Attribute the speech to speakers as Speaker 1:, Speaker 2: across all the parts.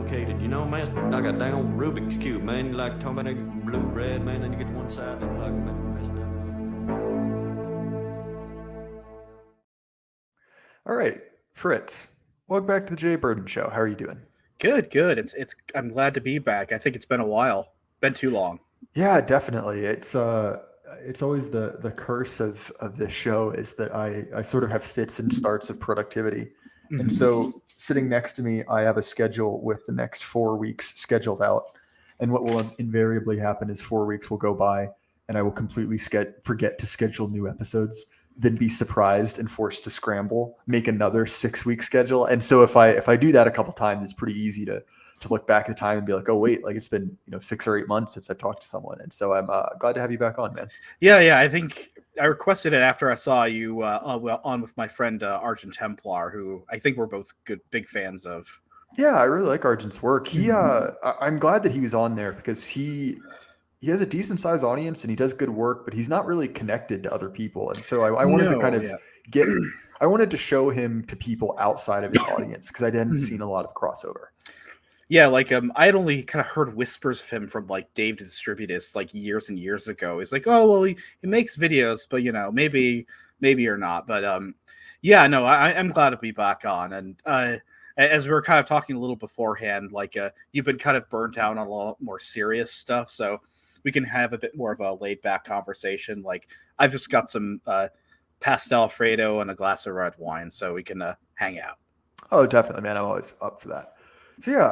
Speaker 1: complicated, you know, man. Like a damn Rubik's Cube, man. Like talking about blue, red, man. Then you get to one side and like messed up.
Speaker 2: All right, Fritz. Welcome back to the Jay Burden Show. How are you doing?
Speaker 3: Good. It's I'm glad to be back. I think it's been a while. Been too long.
Speaker 2: Yeah, definitely. It's always the curse of this show is that I sort of have fits and starts of productivity. And so sitting next to me, I have a schedule with the next 4 weeks scheduled out. And what will invariably happen is 4 weeks will go by and I will completely forget to schedule new episodes, then be surprised and forced to scramble, make another 6-week schedule. And so if I do that a couple times, it's pretty easy to look back at the time and be like, oh wait, like it's been 6 or 8 months since I've talked to someone. And so I'm glad to have you back on, man.
Speaker 3: Yeah. I think I requested it after I saw you on with my friend Argent Templar, who I think we're both big fans of.
Speaker 2: Yeah, I really like Argent's work. I'm glad that he was on there because he has a decent sized audience and he does good work, but he's not really connected to other people. And so I wanted to kind of I wanted to show him to people outside of his audience because I hadn't seen a lot of crossover.
Speaker 3: Yeah, like I had only kind of heard whispers of him from like Dave the Distributist like years and years ago. He's like, oh well, he makes videos, but maybe or not. But yeah, no, I'm glad to be back on. And as we were kind of talking a little beforehand, like you've been kind of burnt out on a lot more serious stuff, so we can have a bit more of a laid back conversation. Like I've just got some pastel Alfredo and a glass of red wine, so we can hang out.
Speaker 2: Oh, definitely, man. I'm always up for that. So yeah,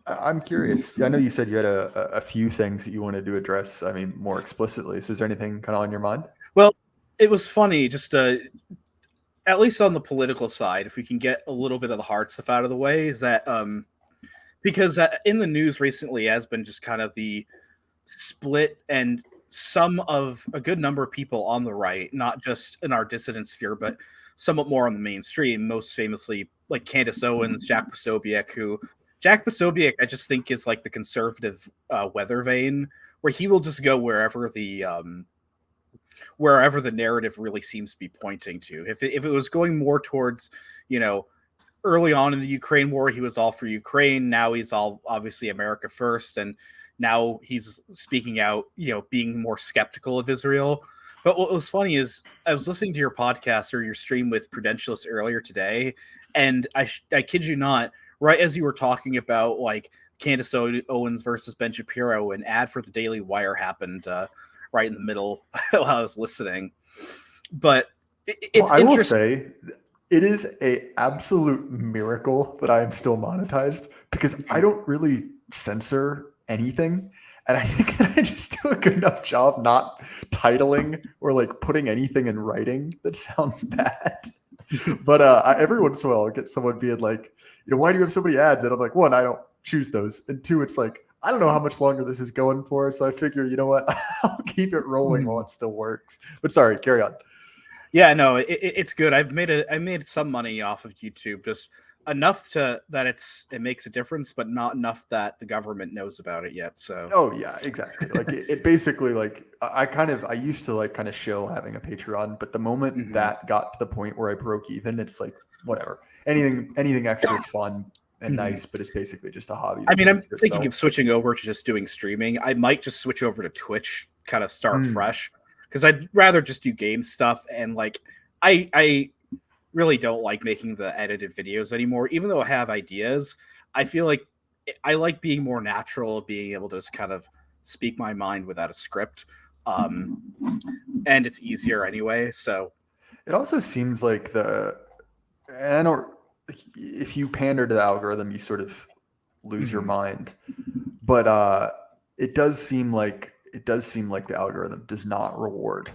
Speaker 2: I'm curious. I know you said you had a few things that you wanted to address. I mean, more explicitly. So is there anything kind of on your mind?
Speaker 3: Well, it was funny, just at least on the political side, if we can get a little bit of the hard stuff out of the way, is that because in the news recently has been just kind of the split and some of a good number of people on the right, not just in our dissident sphere, but somewhat more on the mainstream, most famously like Candace Owens, Jack Posobiec, I just think is like the conservative weather vane, where he will just go wherever the narrative really seems to be pointing to. If it was going more towards, early on in the Ukraine war, he was all for Ukraine. Now he's all obviously America first. And now he's speaking out, being more skeptical of Israel. But what was funny is I was listening to your podcast or your stream with Prudentialist earlier today, and I kid you not, right as you were talking about like Candace Owens versus Ben Shapiro, an ad for the Daily Wire happened right in the middle while I was listening. But I
Speaker 2: will say it is a absolute miracle that I am still monetized because I don't really censor anything. And I think that I just do a good enough job not titling or like putting anything in writing that sounds bad. But every once in a while I'll get someone being like, why do you have so many ads? And I'm like, one, I don't choose those. And two, it's like, I don't know how much longer this is going for. So I figure, you know what, I'll keep it rolling while it still works. But sorry, carry on.
Speaker 3: Yeah, no, it's good. I made some money off of YouTube, just enough that it makes a difference, but not enough that the government knows about it yet. So
Speaker 2: yeah, exactly. Like it basically, like I used to like kind of shill having a Patreon, but the moment that got to the point where I broke even, it's like whatever. Anything extra is fun and nice, but it's basically just a hobby.
Speaker 3: I mean, I'm thinking of switching over to just doing streaming. I might just switch over to Twitch, kind of start fresh, because I'd rather just do game stuff. And like I really don't like making the edited videos anymore. Even though I have ideas, I feel like I like being more natural, being able to just kind of speak my mind without a script. And it's easier anyway. So
Speaker 2: it also seems like if you pander to the algorithm, you sort of lose your mind. But it does seem like the algorithm does not reward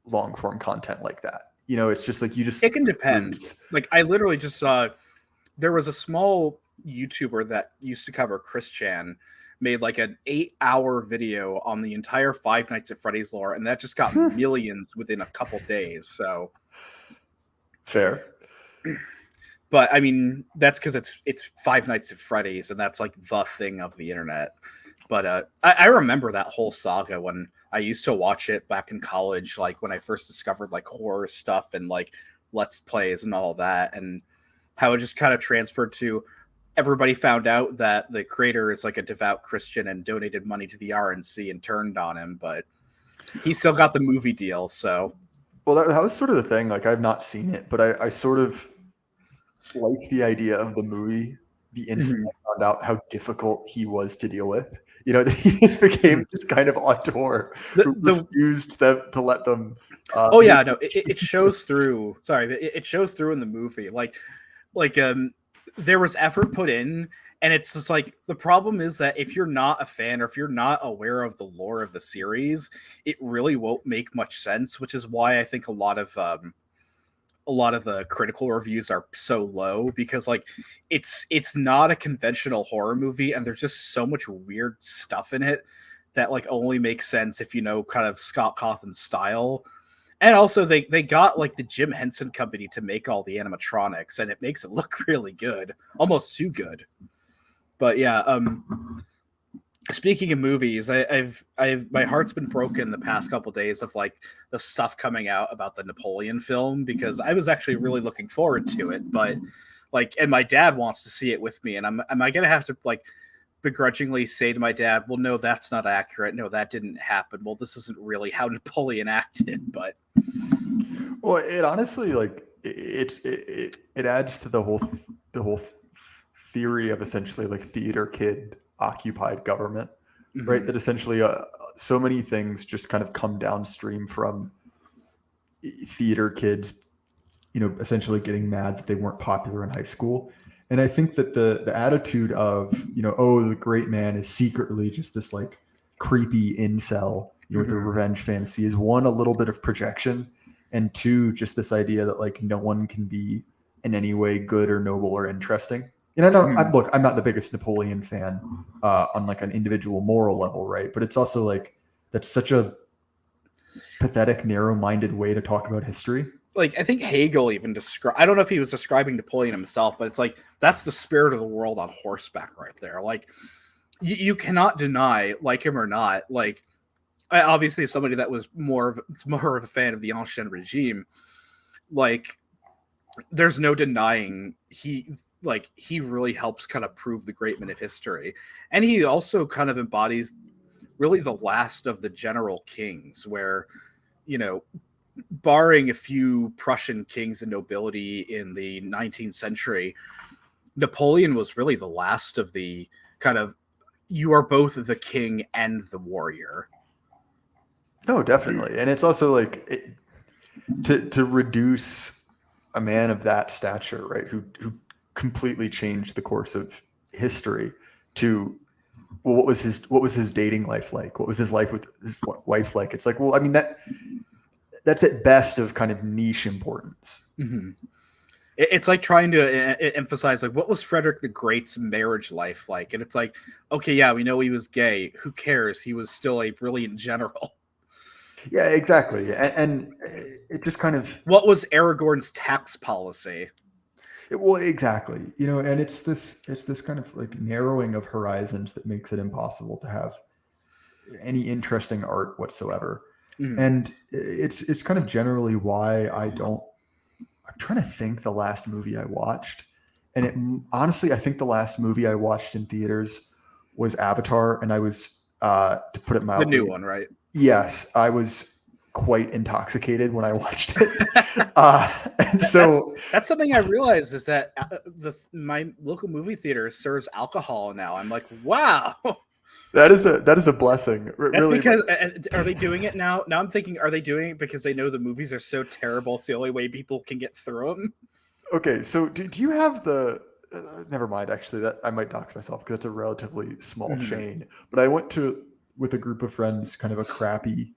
Speaker 2: long form content like that. It's just like it
Speaker 3: can depend. Like I literally just saw there was a small YouTuber that used to cover Chris Chan made like an 8-hour video on the entire Five Nights at Freddy's lore, and that just got millions within a couple days. So
Speaker 2: fair.
Speaker 3: But I mean, that's because it's Five Nights at Freddy's, and that's like the thing of the internet. But I remember that whole saga when I used to watch it back in college, like when I first discovered like horror stuff and like Let's Plays and all that, and how it just kind of transferred to everybody found out that the creator is like a devout Christian and donated money to the RNC and turned on him, but he still got the movie deal. So,
Speaker 2: well, that was sort of the thing. Like, I've not seen it, but I sort of like the idea of the movie. The instant I found out how difficult he was to deal with, that he just became this kind of auteur who refused to let them.
Speaker 3: It shows through. Sorry, it shows through in the movie. Like there was effort put in, and it's just like the problem is that if you're not a fan or if you're not aware of the lore of the series, it really won't make much sense. Which is why I think a lot of the critical reviews are so low, because like it's not a conventional horror movie, and there's just so much weird stuff in it that like only makes sense if you know kind of Scott Cawthon's style. And also they got like the Jim Henson company to make all the animatronics, and it makes it look really good, almost too good. But yeah, speaking of movies, I've my heart's been broken the past couple of days of like the stuff coming out about the Napoleon film, because I was actually really looking forward to it, but like, and my dad wants to see it with me, and am I gonna have to like begrudgingly say to my dad, well, no, that's not accurate, no, that didn't happen, well, this isn't really how Napoleon acted. But
Speaker 2: well, it honestly, like, it adds to the whole theory of essentially like theater kid occupied government, right? That essentially so many things just kind of come downstream from theater kids, essentially getting mad that they weren't popular in high school. And I think that the attitude of, the great man is secretly just this like creepy incel, with a revenge fantasy, is one, a little bit of projection, and two, just this idea that like no one can be in any way good or noble or interesting. And I'm not the biggest Napoleon fan on like an individual moral level, right? But it's also like, that's such a pathetic, narrow-minded way to talk about history.
Speaker 3: Like, I think Hegel even I don't know if he was describing Napoleon himself, but it's like, that's the spirit of the world on horseback right there. Like, you cannot deny, like him or not, like, obviously somebody that was more of a fan of the Ancien regime, like, there's no denying he really helps kind of prove the great men of history. And he also kind of embodies really the last of the general kings, where, barring a few Prussian kings and nobility in the 19th century, Napoleon was really the last of the kind of, you are both the king and the warrior.
Speaker 2: No, definitely. And it's also like to reduce a man of that stature, right, who completely changed the course of history, to, well, what was his dating life like? What was his life with his wife like? It's like, well, I mean, that's at best of kind of niche importance.
Speaker 3: Mm-hmm. It's like trying to emphasize, like, what was Frederick the Great's marriage life like? And it's like, okay, yeah, we know he was gay. Who cares? He was still a brilliant general.
Speaker 2: Yeah, exactly. And it just kind of...
Speaker 3: What was Aragorn's tax policy?
Speaker 2: Well, exactly. And it's this kind of like narrowing of horizons that makes it impossible to have any interesting art whatsoever. Mm. And it's kind of generally why I'm trying to think the last movie I watched. And honestly, I think the last movie I watched in theaters was Avatar. And I was, to put it mildly,
Speaker 3: the new one, right?
Speaker 2: Yes, I was quite intoxicated when I watched it. And so
Speaker 3: that's something I realized, is that my local movie theater serves alcohol now. I'm like, wow.
Speaker 2: That is a blessing.
Speaker 3: That's
Speaker 2: really.
Speaker 3: Because are they doing it now? Now I'm thinking, are they doing it because they know the movies are so terrible, it's the only way people can get through them?
Speaker 2: Okay, so do you have the... never mind, actually, that I might dox myself because it's a relatively small chain. But I went with a group of friends, kind of a crappy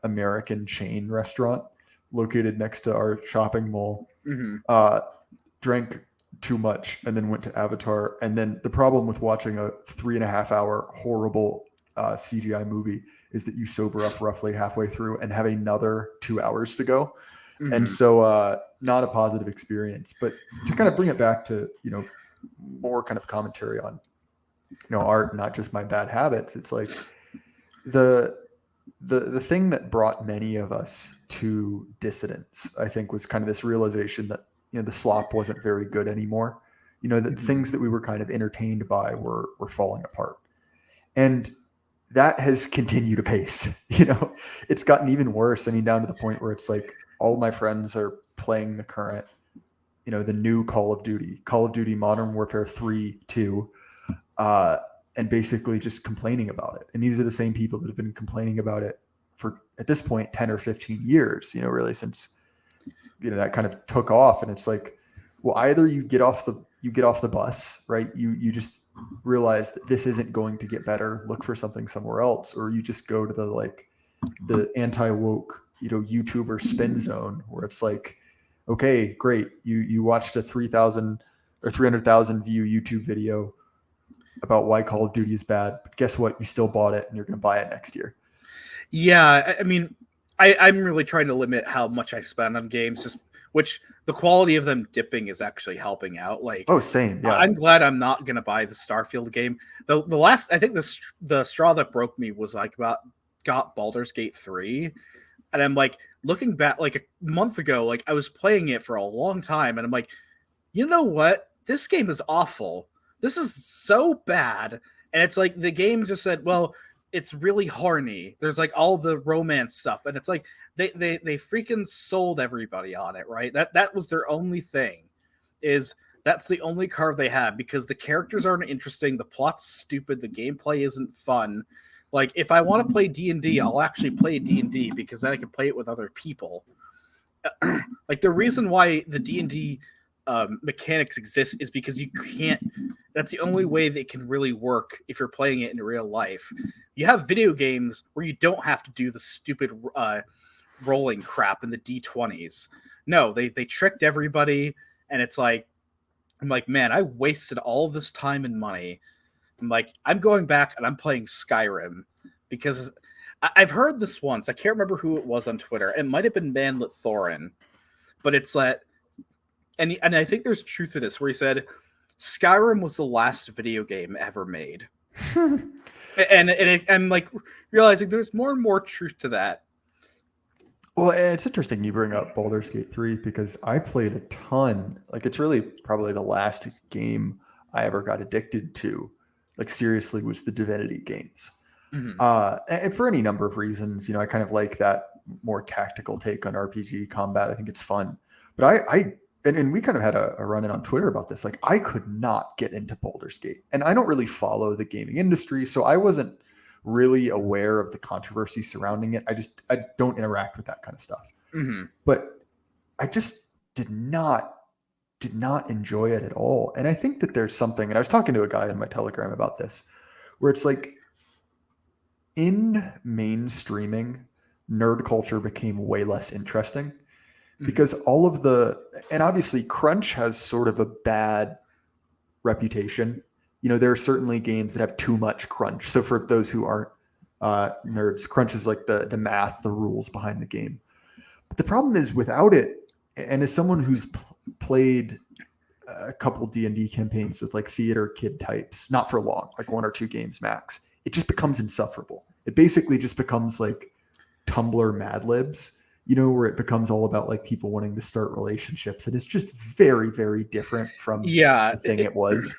Speaker 2: American chain restaurant located next to our shopping mall. Drank too much and then went to Avatar. And then the problem with watching a 3.5 hour horrible CGI movie is that you sober up roughly halfway through and have another 2 hours to go. And so not a positive experience. But to kind of bring it back to, more kind of commentary on, art, not just my bad habits. It's like the thing that brought many of us to dissidence, I think, was kind of this realization that, the slop wasn't very good anymore. the things that we were kind of entertained by were falling apart. And that has continued apace. It's gotten even worse. I mean, down to the point where it's like all my friends are playing the current, the new Call of Duty Modern Warfare 3, 2, and basically just complaining about it. And these are the same people that have been complaining about it for, at this point, 10 or 15 years, really since, that kind of took off. And it's like, well, either you get off the bus, right? You just realize that this isn't going to get better, look for something somewhere else, or you just go to the anti-woke, YouTuber spin zone where it's like, okay, great. You watched a 3,000 or 300,000 view YouTube video about why Call of Duty is bad, but guess what? You still bought it and you're going to buy it next year.
Speaker 3: Yeah. I mean, I'm really trying to limit how much I spend on games, which the quality of them dipping is actually helping out. Like,
Speaker 2: oh, same. Yeah.
Speaker 3: I'm glad I'm not going to buy the Starfield game. The last, I think the straw that broke me was like got Boulders Gate 3. And I'm like, looking back like a month ago, like I was playing it for a long time. And I'm like, you know what? This game is awful. This is so bad. And it's like the game just said, well, it's really horny. There's like all the romance stuff. And it's like they freaking sold everybody on it, right? That was their only thing. That's the only card they have, because the characters aren't interesting, the plot's stupid, the gameplay isn't fun. Like, if I want to play D&D, I'll actually play D&D because then I can play it with other people. Like, the reason why the D&D mechanics exist is because you can't. That's the only way that it can really work if you're playing it in real life. You have video games where you don't have to do the stupid rolling crap in the D20s. No, they tricked everybody, and it's like, I'm like, man, I wasted all this time and money. I'm like, I'm going back and I'm playing Skyrim because I've heard this once. I can't remember who it was on Twitter. It might have been Manlet Thorin, but it's like, and I think there's truth to this, where he said Skyrim was the last video game ever made. and I'm like realizing there's more and more truth to that.
Speaker 2: Well, and it's interesting you bring up Baldur's Gate 3 because I played a ton. Like, it's really probably the last game I ever got addicted to. Like, seriously, was the Divinity games. Mm-hmm. And for any number of reasons, I kind of like that more tactical take on RPG combat. I think it's fun. But and we kind of had a run-in on Twitter about this. Like, I could not get into Baldur's Gate. And I don't really follow the gaming industry, so I wasn't really aware of the controversy surrounding it. I don't interact with that kind of stuff. Mm-hmm. But I just did not enjoy it at all. And I think that there's something, and I was talking to a guy in my Telegram about this, where it's like, in mainstreaming, nerd culture became way less interesting because all of and obviously crunch has sort of a bad reputation. There are certainly games that have too much crunch. So for those who aren't nerds, crunch is like the math, the rules behind the game. But the problem is without it, and as someone who's played a couple D&D campaigns with like theater kid types, not for long, like 1 or 2 games max, it just becomes insufferable. It basically just becomes like Tumblr Mad Libs, where it becomes all about like people wanting to start relationships. And it's just very, very different from the thing it was.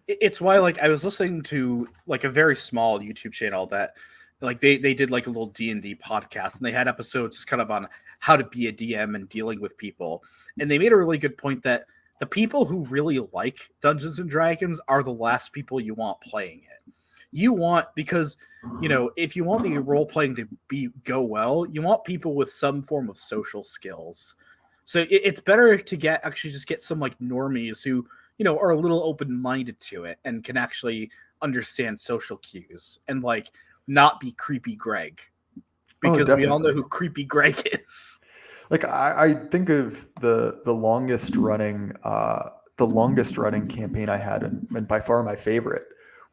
Speaker 3: It's why, like, I was listening to like a very small YouTube channel that like they did like a little D&D podcast, and they had episodes kind of on how to be a DM and dealing with people. And they made a really good point that the people who really like Dungeons and Dragons are the last people you want playing it. You want, because, if you want the role playing to go well, you want people with some form of social skills. So it's better to get some like normies who, are a little open-minded to it and can actually understand social cues and like not be creepy Greg, because we all know who creepy Greg is.
Speaker 2: Like, I think of the longest running campaign I had, and by far my favorite,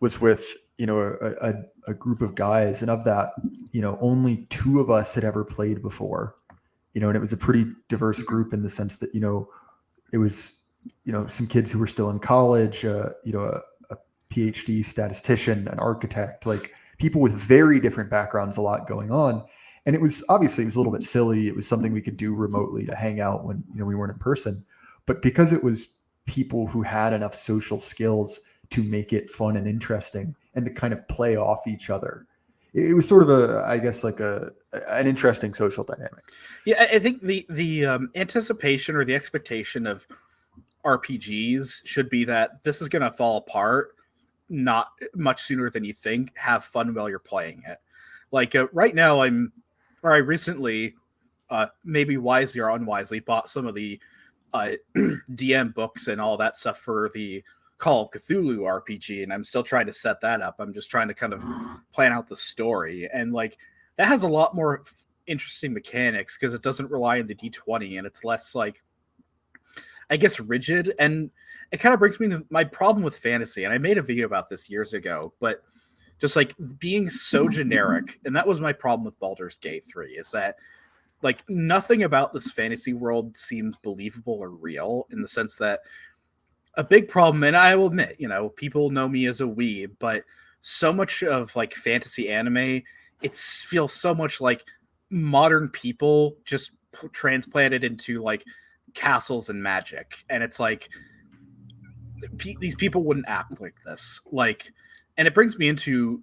Speaker 2: was with a group of guys, and of that, only 2 of us had ever played before, and it was a pretty diverse group in the sense that it was some kids who were still in college, a PhD statistician, an architect, like people with very different backgrounds, a lot going on. And it was a little bit silly. It was something we could do remotely to hang out when we weren't in person. But because it was people who had enough social skills to make it fun and interesting and to kind of play off each other. It was sort of I guess like an interesting social dynamic.
Speaker 3: Yeah, I think the anticipation or the expectation of RPGs should be that this is going to fall apart not much sooner than you think. Have fun while you're playing it. Like right now, I recently, maybe wisely or unwisely, bought some of the DM books and all that stuff for the Call of Cthulhu RPG, and I'm still trying to set that up. I'm just trying to kind of plan out the story, and like that has a lot more interesting mechanics because it doesn't rely on the D20 and it's less like, I guess, rigid. And it kind of brings me to my problem with fantasy, and I made a video about this years ago, but just like being so generic, and that was my problem with Boulders Gate 3, is that like nothing about this fantasy world seems believable or real, in the sense that a big problem, and I will admit, you know, people know me as a weeb, but so much of like fantasy anime, it feels so much like modern people just transplanted into like castles and magic, and it's like these people wouldn't act like this. Like, and it brings me into,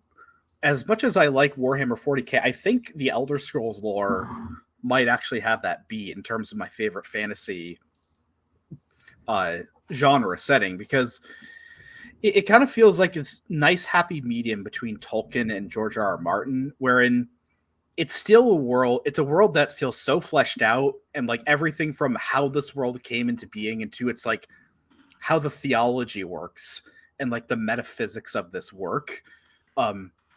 Speaker 3: as much as I like Warhammer 40k, I think the Elder Scrolls lore might actually have that beat in terms of my favorite fantasy genre setting, because it kind of feels like it's nice happy medium between Tolkien and George R.R. Martin, wherein it's still a world that feels so fleshed out, and like everything from how this world came into being into its like how the theology works and like the metaphysics of this work.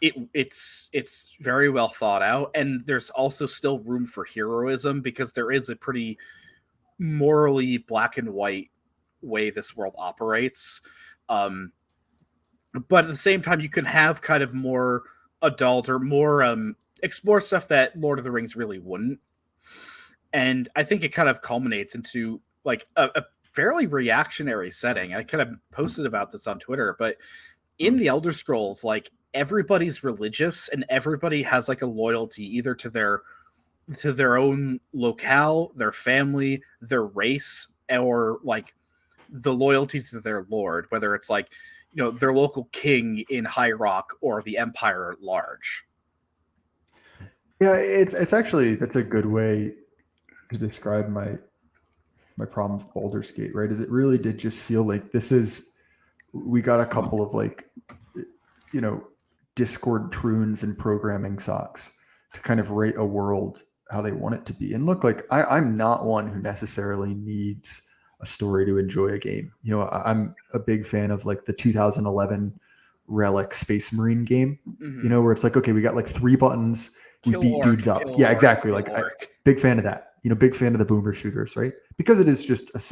Speaker 3: It's very well thought out, and there's also still room for heroism because there is a pretty morally black and white way this world operates. But at the same time, you can have kind of more adult or more explore stuff that Lord of the Rings really wouldn't. And I think it kind of culminates into like a fairly reactionary setting. I kind of posted about this on Twitter, but in the Elder Scrolls, like everybody's religious and everybody has like a loyalty either to their own locale, their family, their race, or like the loyalty to their lord, whether it's like, you know, their local king in High Rock or the empire at large.
Speaker 2: Yeah, it's actually, that's a good way to describe my problem with Baldur's Gate, right? Is it really did just feel like we got a couple of like, you know, Discord troons and programming socks to kind of rate a world how they want it to be. And look, like I'm not one who necessarily needs a story to enjoy a game. You know, I'm a big fan of like the 2011 Relic Space Marine game, you know, where it's like, okay, we got like 3 buttons, we beat dudes up. Yeah, exactly. Like big fan of that, you know, big fan of the boomer shooters, right? Because it is just it's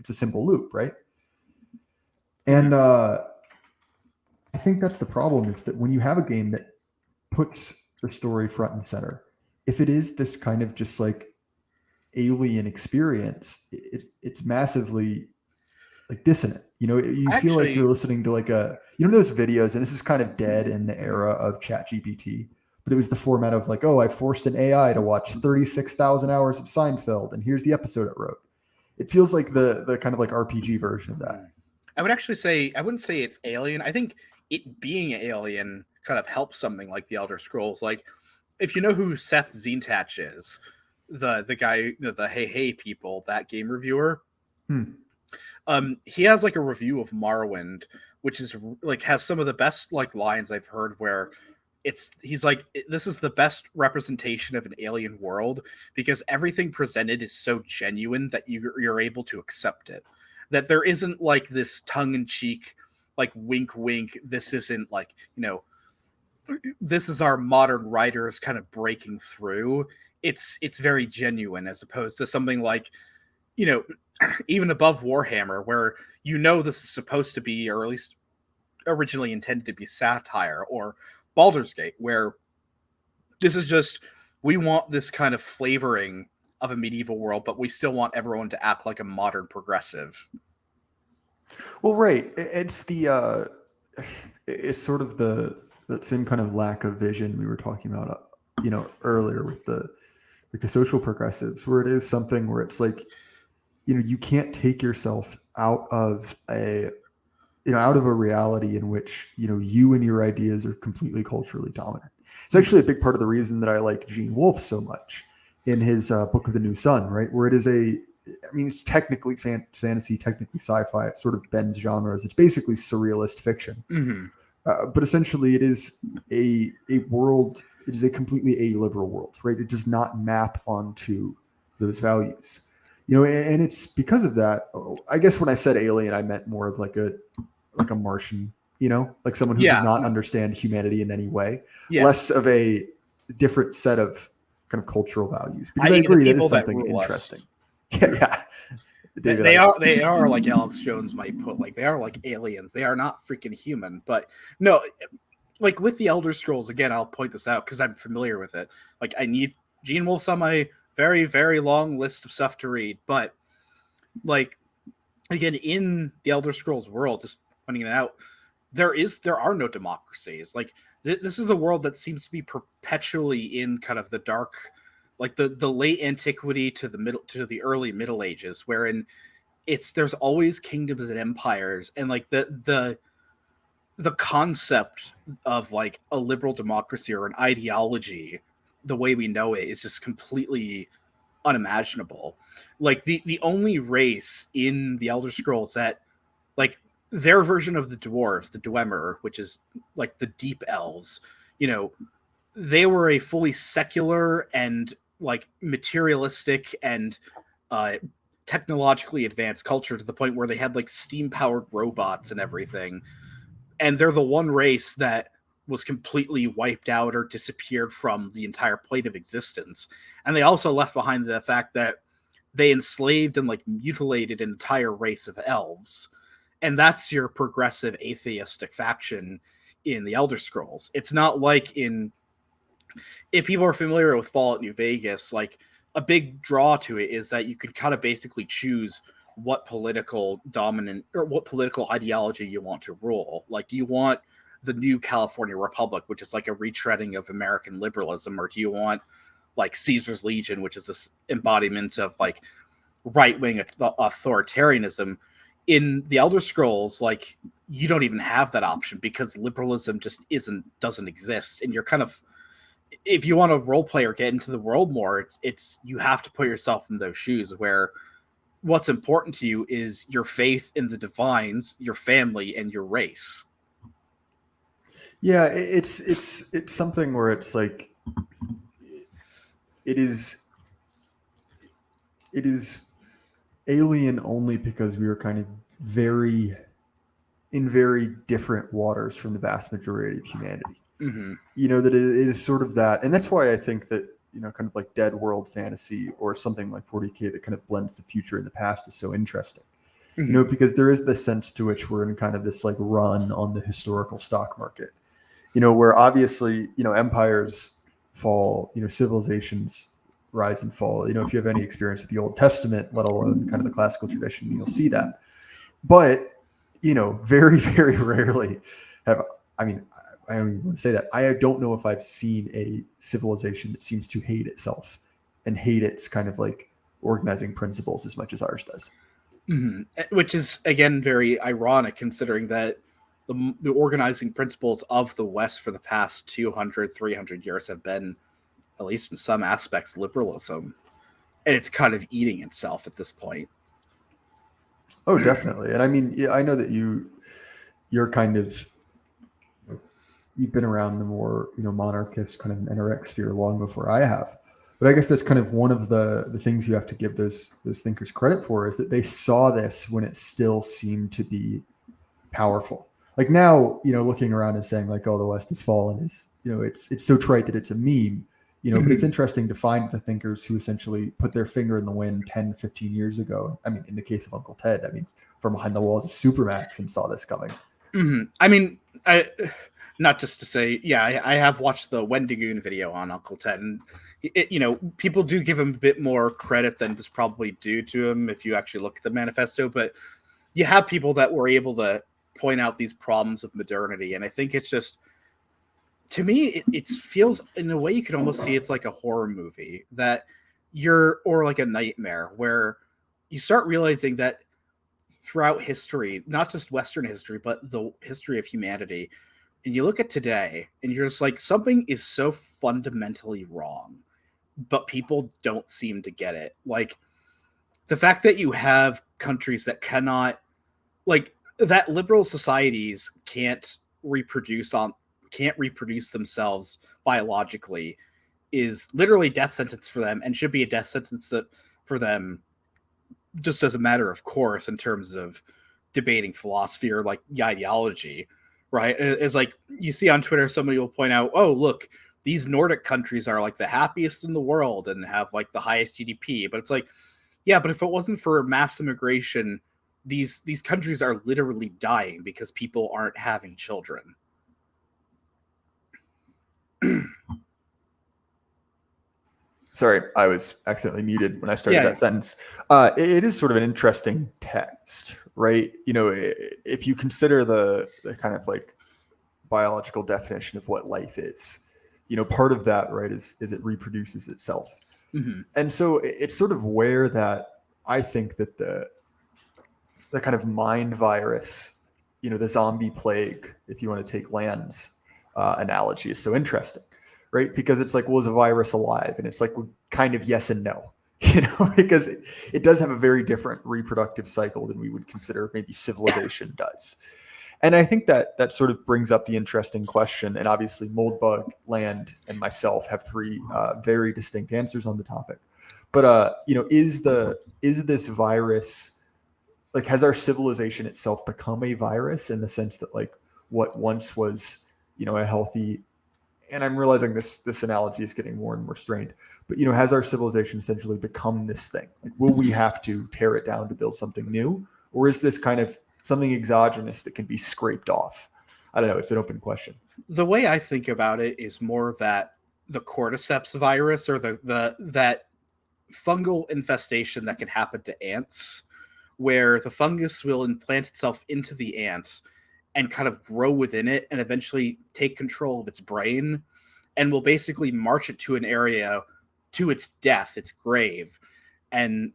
Speaker 2: a simple loop, right? And I think that's the problem, is that when you have a game that puts the story front and center, if it is this kind of just like alien experience, it's massively like dissonant. You know, you feel like you're listening to like those videos, and this is kind of dead in the era of ChatGPT, but it was the format of like, oh, I forced an AI to watch 36,000 hours of Seinfeld, and here's the episode it wrote. It feels like the kind of like RPG version of that.
Speaker 3: I would actually say, I wouldn't say it's alien. I think it being alien kind of helps something like the Elder Scrolls. Like, if you know who Seth Zintach is, the guy, the Hey people, that game reviewer, he has like a review of Morrowind, which is like has some of the best like lines I've heard, where he's like, this is the best representation of an alien world because everything presented is so genuine that you're able to accept it. That there isn't like this tongue-in-cheek, like wink wink, this isn't like, you know, this is our modern writers kind of breaking through. It's very genuine, as opposed to something like, you know, even above Warhammer, where you know this is supposed to be, or at least originally intended to be, satire, or Baldur's Gate, where this is just, we want this kind of flavoring of a medieval world, but we still want everyone to act like a modern progressive.
Speaker 2: Well, right. It's it's sort of that same kind of lack of vision we were talking about, earlier with the social progressives, where it is something where it's like, you can't take yourself out of out of a reality in which, you and your ideas are completely culturally dominant. It's actually a big part of the reason that I like Gene Wolfe so much in his Book of the New Sun, right? Where it is it's technically fantasy, technically sci-fi. It sort of bends genres. It's basically surrealist fiction. But essentially it is a world, it is a completely aliberal world, right? It does not map onto those values. And it's because of that. I guess when I said alien, I meant more of like a Martian, like someone who does not understand humanity in any way, less of a different set of kind of cultural values. Because I agree that is something interesting. Yeah.
Speaker 3: David, they are like Alex Jones might put, like they are like aliens. They are not freaking human. But no, like with the Elder Scrolls, again, I'll point this out because I'm familiar with it. Like I need Gene Wolfe's on my very, very long list of stuff to read. But like again, in the Elder Scrolls world, just pointing it out, there are no democracies. Like this is a world that seems to be perpetually in kind of the dark, like the late antiquity to the early Middle Ages, wherein there's always kingdoms and empires, and like the concept of like a liberal democracy or an ideology, the way we know it, is just completely unimaginable. Like the only race in the Elder Scrolls that, like their version of the dwarves, the Dwemer, which is like the deep elves, they were a fully secular and like materialistic and technologically advanced culture to the point where they had like steam-powered robots and everything. And they're the one race that was completely wiped out or disappeared from the entire plane of existence. And they also left behind the fact that they enslaved and like mutilated an entire race of elves. And that's your progressive atheistic faction in the Elder Scrolls. It's not like if people are familiar with Fallout New Vegas, like a big draw to it is that you could kind of basically choose what political dominant or what political ideology you want to rule. Like, do you want the new California Republic, which is like a retreading of American liberalism, or do you want like Caesar's Legion, which is this embodiment of like right-wing authoritarianism? In the Elder Scrolls, like you don't even have that option because liberalism just doesn't exist. And you're kind of, if you want to role play or get into the world more, it's you have to put yourself in those shoes where what's important to you is your faith in the divines, your family, and your race.
Speaker 2: Yeah, it's something where it's like it is alien only because we are kind of in very different waters from the vast majority of humanity.
Speaker 3: Mm-hmm.
Speaker 2: That it is sort of that, and that's why I think that kind of like Dead World fantasy or something like 40K that kind of blends the future and the past is so interesting. Mm-hmm. Because there is this sense to which we're in kind of this like run on the historical stock market. Where obviously empires fall, civilizations rise and fall. If you have any experience with the Old Testament, let alone kind of the classical tradition, you'll see that. But very, very rarely I don't even want to say that. I don't know if I've seen a civilization that seems to hate itself and hate its kind of like organizing principles as much as ours does.
Speaker 3: Mm-hmm. Which is, again, very ironic considering that the organizing principles of the West for the past 200, 300 years have been, at least in some aspects, liberalism. And it's kind of eating itself at this point.
Speaker 2: Oh, definitely. And I mean, I know that you're kind of, you've been around the more, monarchist kind of NRX sphere long before I have. But I guess that's kind of one of the things you have to give those thinkers credit for, is that they saw this when it still seemed to be powerful. Like now, looking around and saying like, oh, the West has fallen is, it's so trite that it's a meme, mm-hmm. But it's interesting to find the thinkers who essentially put their finger in the wind 10, 15 years ago. I mean, in the case of Uncle Ted, from behind the walls of Supermax and saw this coming.
Speaker 3: Mm-hmm. Not just to say, yeah, I have watched the Wendigoon video on Uncle Ted, and people do give him a bit more credit than was probably due to him if you actually look at the manifesto. But you have people that were able to point out these problems of modernity, and I think it's just, to me, it feels in a way you could almost see it's like a horror movie or like a nightmare where you start realizing that throughout history, not just Western history, but the history of humanity, and you look at today and you're just like, something is so fundamentally wrong, but people don't seem to get it. Like the fact that you have countries that cannot, like, that liberal societies can't reproduce themselves biologically is literally death sentence for them, and should be a death sentence for them just as a matter of course in terms of debating philosophy or like the ideology, right? It's like you see on Twitter, somebody will point out, oh, look, these Nordic countries are like the happiest in the world and have like the highest GDP. But it's like, yeah, but if it wasn't for mass immigration, these countries are literally dying because people aren't having children.
Speaker 2: Sorry, I was accidentally muted when I started that sentence. It is sort of an interesting text, right? You know, if you consider the kind of like biological definition of what life is, you know, part of that, right, is it reproduces itself.
Speaker 3: Mm-hmm.
Speaker 2: And so it's sort of where that I think that the kind of mind virus, you know, the zombie plague, if you want to take Land's analogy, is so interesting. Right? Because it's like, well, is a virus alive? And it's like, well, kind of yes and no, you know, because it does have a very different reproductive cycle than we would consider maybe civilization does. And I think that sort of brings up the interesting question. And obviously Moldbug, Land, and myself have three very distinct answers on the topic. But, you know, is this virus, like, has our civilization itself become a virus in the sense that like what once was, you know, a healthy, and I'm realizing this analogy is getting more and more strained, but, you know, has our civilization essentially become this thing? Like, will we have to tear it down to build something new? Or is this kind of something exogenous that can be scraped off? I don't know. It's an open question.
Speaker 3: The way I think about it is more that the cordyceps virus, or that fungal infestation that can happen to ants, where the fungus will implant itself into the ant and kind of grow within it and eventually take control of its brain, and will basically march it to an area to its death, its grave, and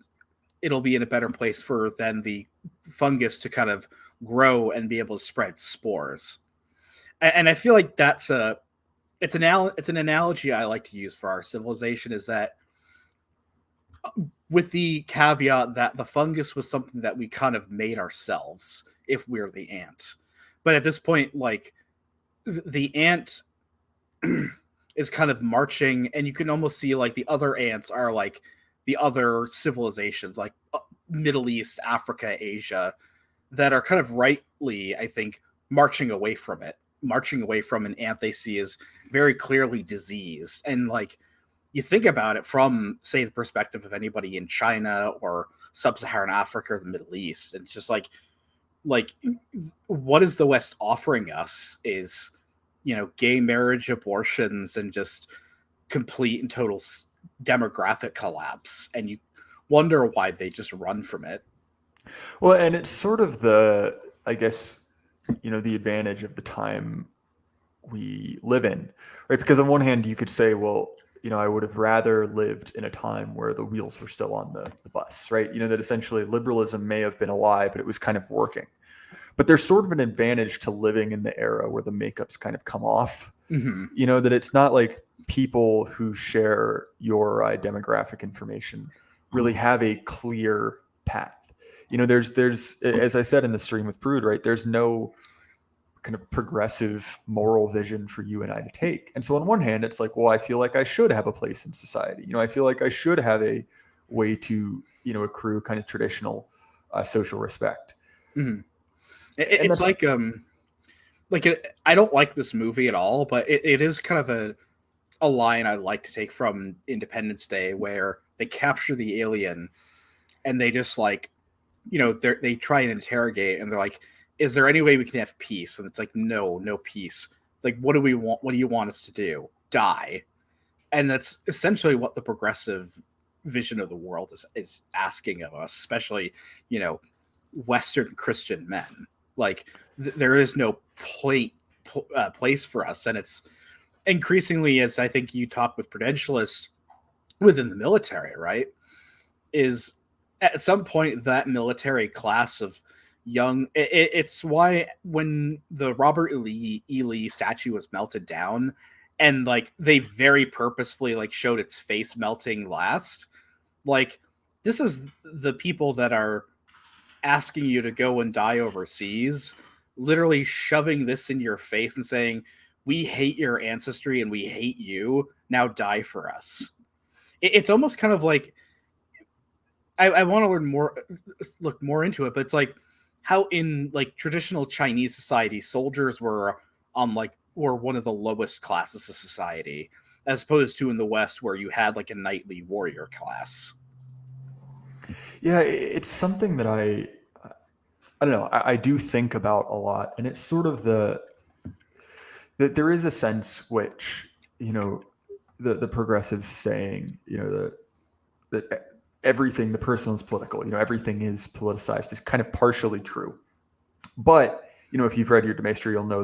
Speaker 3: it'll be in a better place for then the fungus to kind of grow and be able to spread spores. And I feel like it's an analogy I like to use for our civilization, is that with the caveat that the fungus was something that we kind of made ourselves if we're the ant. But at this point, like, the ant is kind of marching, and you can almost see like the other ants are like the other civilizations, like Middle East, Africa, Asia, that are kind of rightly, I think, marching away from an ant they see as very clearly diseased. And like, you think about it from, say, the perspective of anybody in China or sub-Saharan Africa or the Middle East, and it's just like what is the West offering us is, you know, gay marriage, abortions, and just complete and total demographic collapse. And you wonder why they just run from it.
Speaker 2: Well, and it's sort of the, I guess, you know, the advantage of the time we live in, right? Because on one hand, you could say, well, you know, I would have rather lived in a time where the wheels were still on the bus, right? You know, that essentially liberalism may have been alive, but it was kind of working. But there's sort of an advantage to living in the era where the makeup's kind of come off.
Speaker 3: Mm-hmm.
Speaker 2: You know, that it's not like people who share your demographic information really have a clear path. You know, there's, as I said in the stream with Brood, right, there's no kind of progressive moral vision for you and I to take. And so on one hand, it's like, well, I feel like I should have a place in society. You know, I feel like I should have a way to, you know, accrue kind of traditional social respect.
Speaker 3: Mm-hmm. It's like I don't like this movie at all, but it is kind of a line I like to take from Independence Day, where they capture the alien and they just like, you know, they try and interrogate, and they're like, is there any way we can have peace? And it's like, no peace. Like, what do we want? What do you want us to do? Die. And that's essentially what the progressive vision of the world is asking of us, especially, you know, Western Christian men. Like, there is no place for us. And it's increasingly, as I think you talk with prudentialists within the military, right, at some point that military class of young, it's why when the Robert E. Lee statue was melted down, and like they very purposefully like showed its face melting last, like this is the people that are asking you to go and die overseas, literally shoving this in your face and saying, we hate your ancestry and we hate you, now die for us. It's almost kind of like, I want to look more into it, but it's like how in like traditional Chinese society, soldiers were one of the lowest classes of society, as opposed to in the West where you had like a knightly warrior class.
Speaker 2: Yeah, it's something that I don't know. I do think about a lot, and it's sort of that there is a sense which, you know, the progressives saying, you know, that everything, the personal is political, you know, everything is politicized, is kind of partially true. But, you know, if you've read your Demaster, you'll know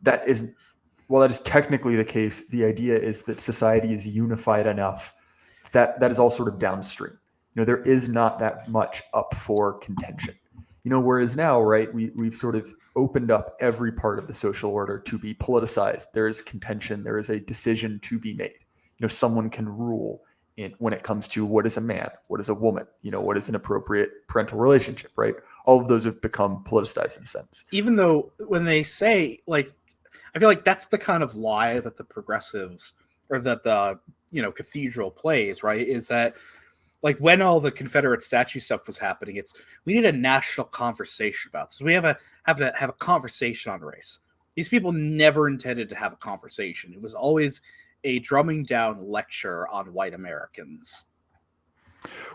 Speaker 2: that isn't, while that is technically the case, the idea is that society is unified enough that is all sort of downstream. You know, there is not that much up for contention. You know, whereas now, right, we've sort of opened up every part of the social order to be politicized. There is contention. There is a decision to be made. You know, someone can rule when it comes to what is a man, what is a woman, you know, what is an appropriate parental relationship, right? All of those have become politicized in a sense.
Speaker 3: Even though when they say, like, I feel like that's the kind of lie that the progressives, or that the, you know, cathedral plays, right? Is that, like, when all the Confederate statue stuff was happening, we need a national conversation about this. We have to have a conversation on race. These people never intended to have a conversation. It was always a drumming down lecture on white Americans.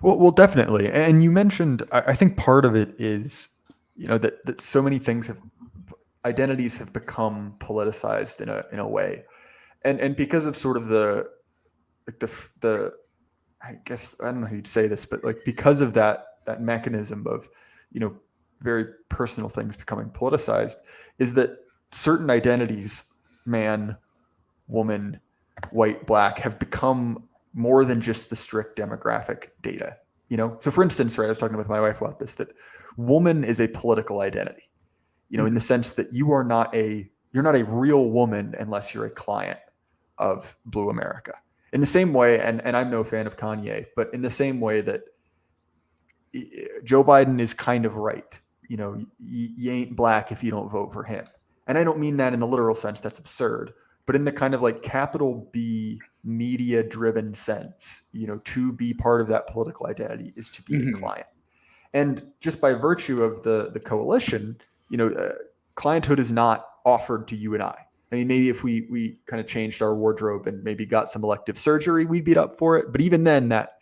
Speaker 2: Well, definitely. And you mentioned, I think part of it is, you know, that so many identities have become politicized in a way, and because of sort of the I guess, I don't know how you'd say this, but like because of that mechanism of, you know, very personal things becoming politicized, is that certain identities, man, woman, white, black, have become more than just the strict demographic data. You know, so for instance, right, I was talking with my wife about this, that woman is a political identity, you know, in the sense that you're not a real woman unless you're a client of Blue America. In the same way, and I'm no fan of Kanye, but in the same way that Joe Biden is kind of right. You know, you ain't black if you don't vote for him. And I don't mean that in the literal sense, that's absurd, but in the kind of like capital B media driven sense, you know, to be part of that political identity is to be a client. And just by virtue of the coalition, you know, clienthood is not offered to you and I. I mean, maybe if we kind of changed our wardrobe and maybe got some elective surgery, we'd be up for it. But even then, that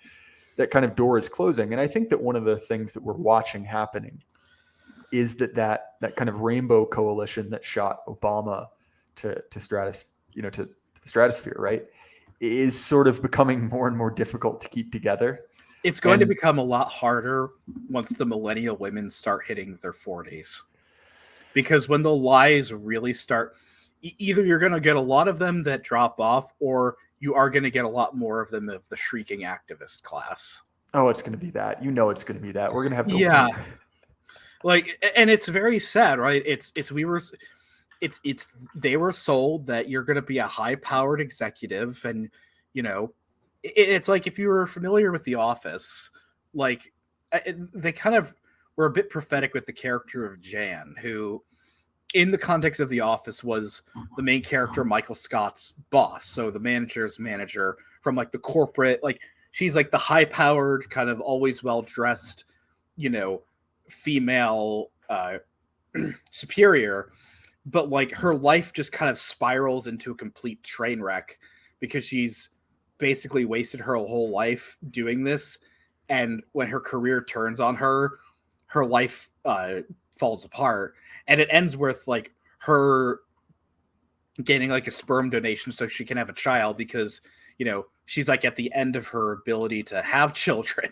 Speaker 2: kind of door is closing. And I think that one of the things that we're watching happening is that kind of rainbow coalition that shot Obama to the stratosphere, right, is sort of becoming more and more difficult to keep together.
Speaker 3: It's going to become a lot harder once the millennial women start hitting their 40s. Because when the lies really start, either you're going to get a lot of them that drop off, or you are going to get a lot more of them of the shrieking activist class.
Speaker 2: Oh, it's going to be that. You know, it's going to be that. We're going to have
Speaker 3: like, and it's very sad, right? They were sold that you're going to be a high-powered executive, and you know, it's like if you were familiar with The Office, like they kind of were a bit prophetic with the character of Jan, who, in the context of The Office, was the main character Michael Scott's boss. So the manager's manager from like the corporate, like she's like the high-powered, kind of always well-dressed, you know, female superior. But like her life just kind of spirals into a complete train wreck because she's basically wasted her whole life doing this. And when her career turns on her, her life falls apart. And it ends with like her getting like a sperm donation so she can have a child because, you know, she's like at the end of her ability to have children.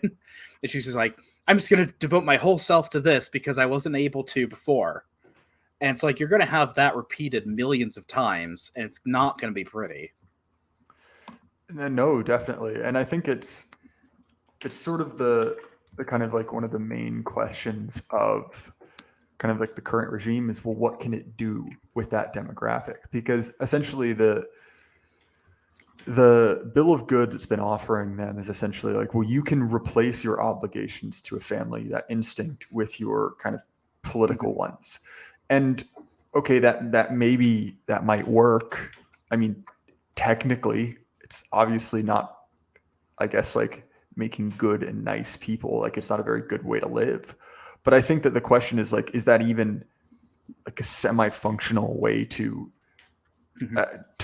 Speaker 3: And she's just like, I'm just going to devote my whole self to this because I wasn't able to before. And it's like, you're going to have that repeated millions of times, and it's not going to be pretty.
Speaker 2: No, definitely. And I think it's sort of the the kind of like one of the main questions of kind of like the current regime is, well, what can it do with that demographic? Because essentially the bill of goods it's been offering them is essentially like, well, you can replace your obligations to a family, that instinct, with your kind of political ones. And okay, that maybe that might work. I mean, technically, it's obviously not, I guess, like making good and nice people. Like, it's not a very good way to live. But I think that the question is like, is that even like a semi-functional way to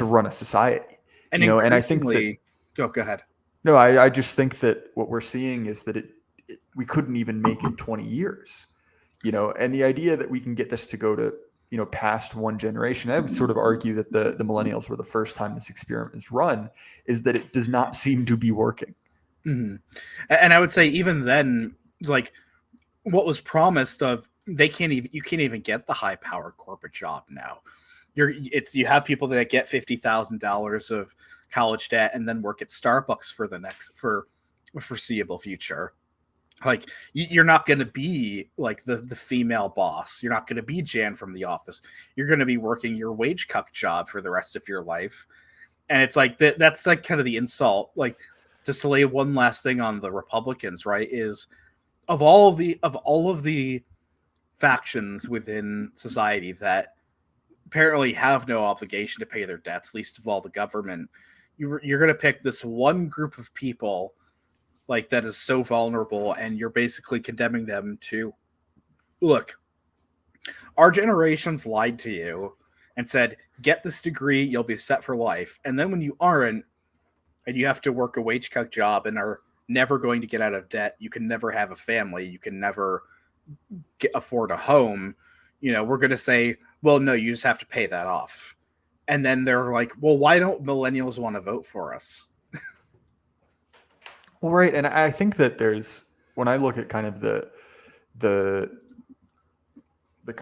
Speaker 2: run a society?
Speaker 3: And
Speaker 2: and I think that,
Speaker 3: go ahead.
Speaker 2: No, I just think that what we're seeing is that we couldn't even make it 20 years, and the idea that we can get this to go to, past one generation, I would sort of argue that the millennials were the first time this experiment is run, is that it does not seem to be working.
Speaker 3: Mm-hmm. And I would say even then, like what was promised of, you can't even get the high powered corporate job now. You have people that get $50,000 of college debt and then work at Starbucks for a foreseeable future. Like, you're not going to be like the female boss. You're not going to be Jan from The Office. You're going to be working your wage cuck job for the rest of your life. And it's like that's like kind of the insult. Like, just to lay one last thing on the Republicans, right, is of all of the factions within society that apparently have no obligation to pay their debts, least of all the government, you're going to pick this one group of people like that is so vulnerable, and you're basically condemning them to, look, our generations lied to you and said, get this degree, you'll be set for life. And then when you aren't, and you have to work a wage cut job and are never going to get out of debt, you can never have a family, you can never afford a home, we're going to say, well, no, you just have to pay that off. And then they're like, well, why don't millennials want to vote for us?
Speaker 2: Well, right. And I think that when I look at kind of the kind